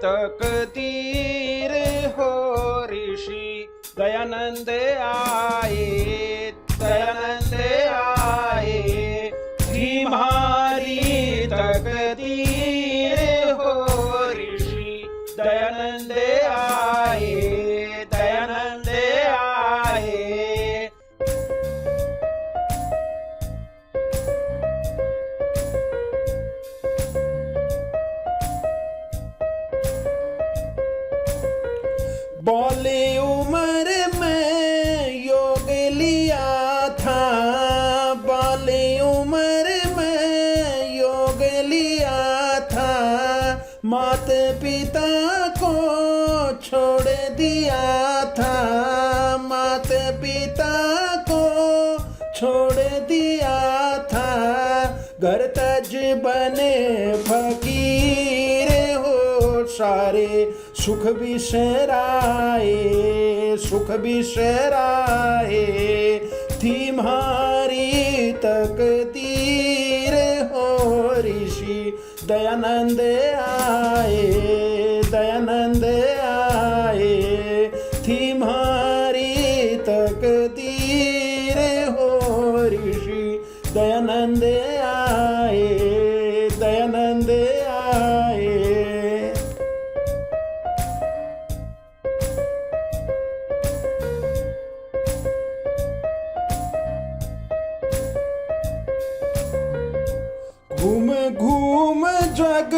तकदीर हो ऋषि दयानंद आए, दयानंद आए, तुम्हारी तकदीर हो ऋषि दयानंद आए, दयानंद आए। बोले उम्र में योग लिया था, बोले उम्र में योग लिया था, माता पिता को छोड़ दिया था, माता पिता को छोड़ दिया था, घर तज बने फकीर हो सारे सुख बिसराए, सुख बिसराए, तुम्हारी तकदीर हो ऋषि दयानंद आए, दयानंद आए, तुम्हारी तकदीर हो ऋषि दयानंद आए, दयानंद आए। घूम घूम जग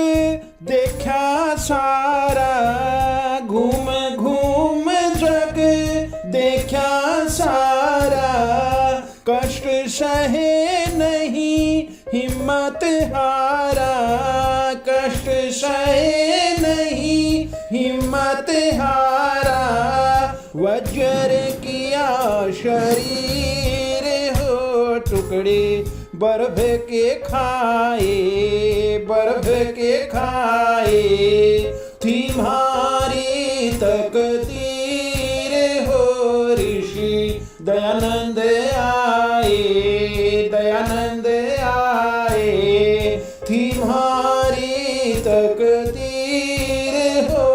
देखा सारा, घूम घूम जग देखा सारा, कष्ट सहे नहीं हिम्मत हारा, कष्ट सहे नहीं हिम्मत हारा, वज्र किया शरीर हो टुकड़े बर्फ के खाए, बर्फ के खाए, तुम्हारी तकदीर हो ऋषि दयानंद आए, दयानंद आए, तुम्हारी तकदीर हो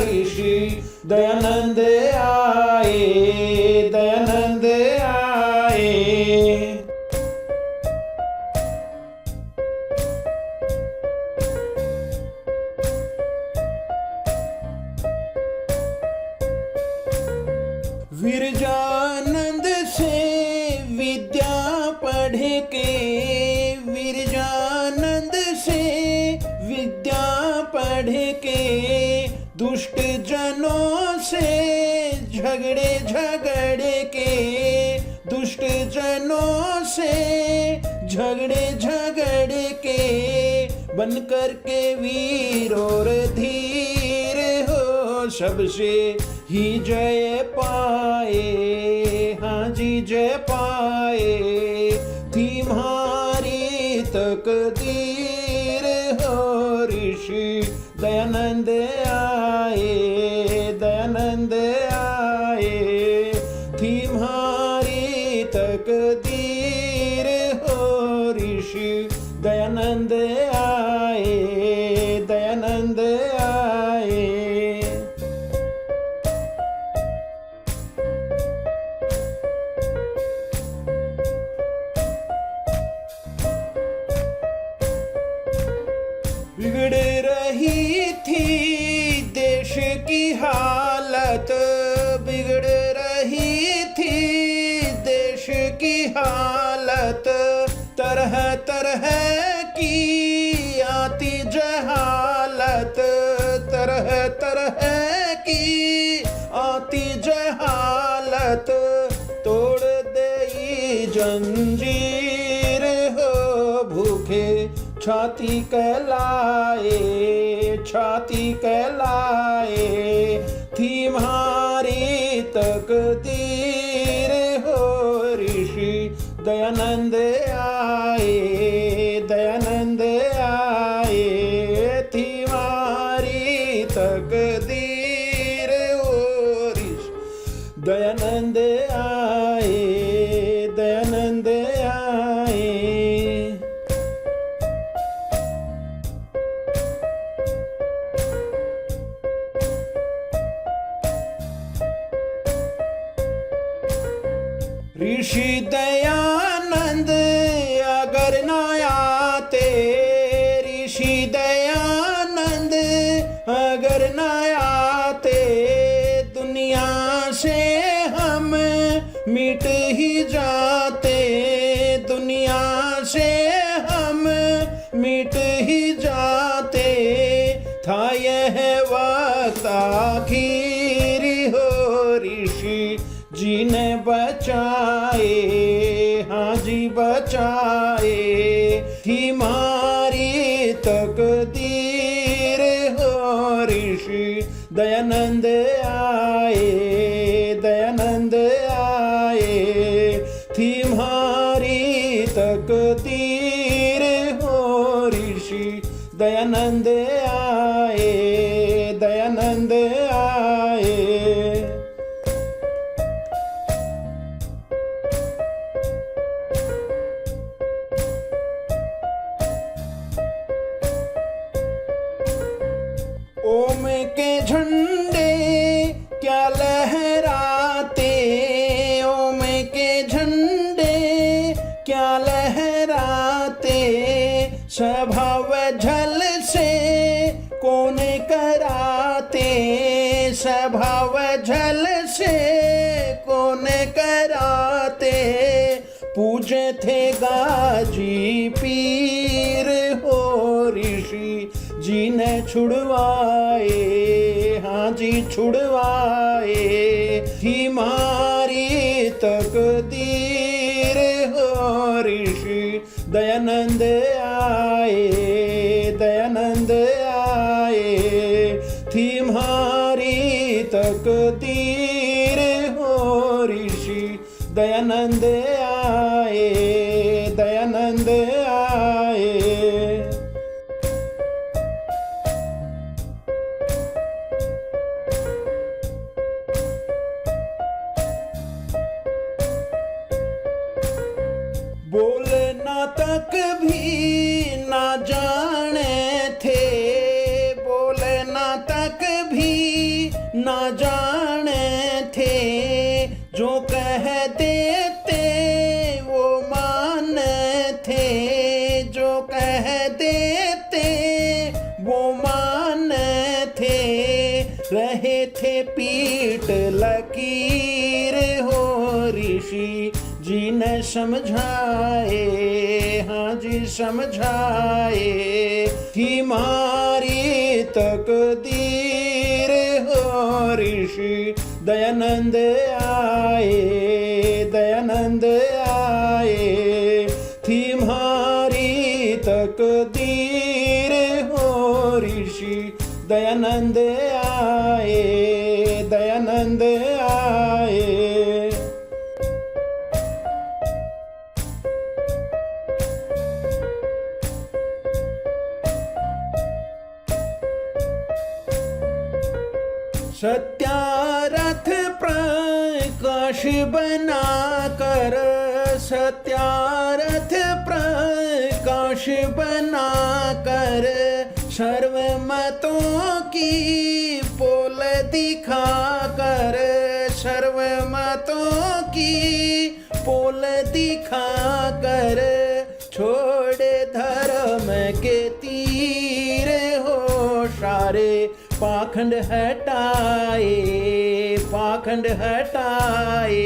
ऋषि दयानंद आए, दयानंद आए। विरजानंद से विद्या पढ़ के, विरजानंद से विद्या पढ़ के, दुष्ट जनों से झगड़े झगड़ के, दुष्ट जनों से झगड़े झगड़ के, बन कर के वीर और धीर हो सबसे ही जय पाए, हाँ जी जय पाए, तुम्हारी तकदीर हो ऋषि दयानंद आए, दयानंद आए, तुम्हारी तकदीर हो ऋषि दयानंद आए, दयानंद आए। बिगड़ रही थी देश की हालत, बिगड़ रही थी देश की हालत, तरह तरह की आती जहालत, तरह तरह की आती जहालत, तोड़ दे जंजीर हो भूखे छाती कहलाए, छाती कहलाए, तुम्हारी तकदीर हो ऋषि दयानंद आए, दयानंद आए, तुम्हारी तकदीर हो ऋषि दयानंद आए, दयानंद आए। ऋषि दयानंद अगर न आते, ऋषि दयानंद अगर न आते, दुनिया से हम मिट ही जाते, दुनिया से हम मिट ही जाते। था यह वक्त आखिरी हो, ऋषि जी ने बचाए, हाँ जी बचाए। थी मारी तकदीर हो, ऋषि दयानंद आए, दयानंद आए। थी मारी तकदीर हो, ऋषि दयानंद आए, दयानंद आए। ओम के झंडे क्या लहराते, ओम के झंडे क्या लहराते, स्वभाव झल से कौन कराते, स्वभाव झल से कौन कराते। पूजे थे गाजी पीर हो, ऋषि जी ने छुड़वाए, हाँ जी छुड़वाए। थी मारी तकदीर हो, ऋषि दयानंद आए, दयानंद आए। थी मारी तकदीर हो, ऋषि दयानंद आए, दयानंद आए। बोलना तक भी ना जाने थे, बोलना तक भी ना जाने थे। जो कह देते वो माने थे, जो कह देते वो माने थे। रहे थे पीठ लकीर हो, ऋषि जी ने समझाए, हाँ जी समझाए। थी मारी तकदीर हो, ऋषि दयानंद आए, दयानंद आए। थी मारी तकदीर हो, ऋषि दयानंद आए, दयानंद आए। सत्यारथ प्रकाश बना कर, सत्यारथ प्रकाश बना कर, सर्वमतों की पोल दिखा कर, सर्वमतों की पोल दिखा कर। छोड़े धर्म के तीर हो, सारे पाखंड हटाए, पाखंड हटाए।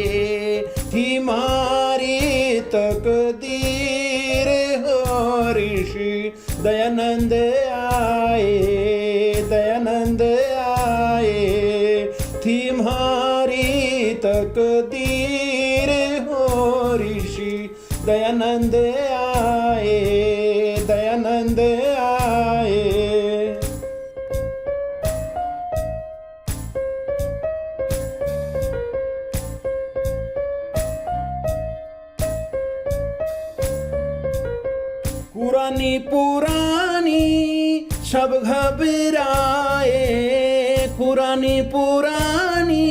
थी मारी तकदीर हो, ऋषि दयानंद आए, दयानंद आए। थी मारी तकदीर हो, ऋषि दयानंद आए, दयानंद आए। पुरानी पुरानी सब घबराए, पुरानी पुरानी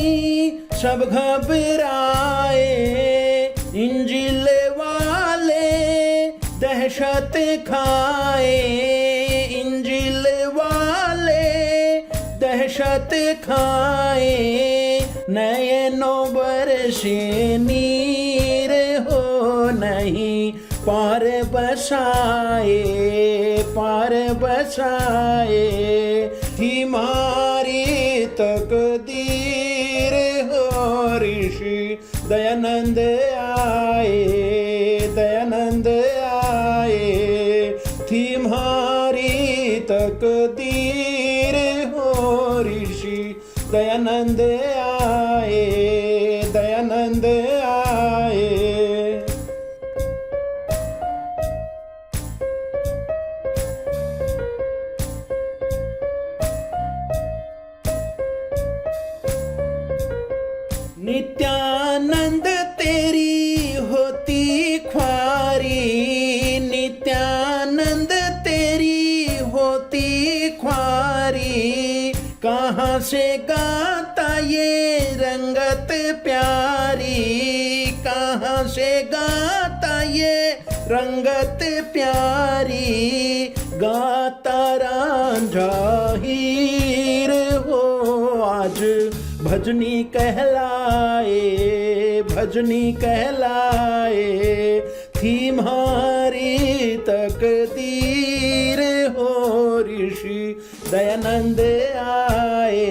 सब घबराए। इंजिल वाले दहशत खाए, इंजिल वाले दहशत खाए। नए नौबर से नीर पार बसाए थी मारी तकदीर हो ऋषि दयानंद आए थी मारी तकदीर हो ऋषि दयानंद आए नित्यानंद तेरी होती ख्वारी नित्यानंद तेरी होती ख्वारी कहाँ से गाता ये रंगत प्यारी कहाँ से गाता ये रंगत प्यारी गाता रांझा हीर हो आज भजनी कहलाए थी मारी तकदीर हो ऋषि दयानंद आए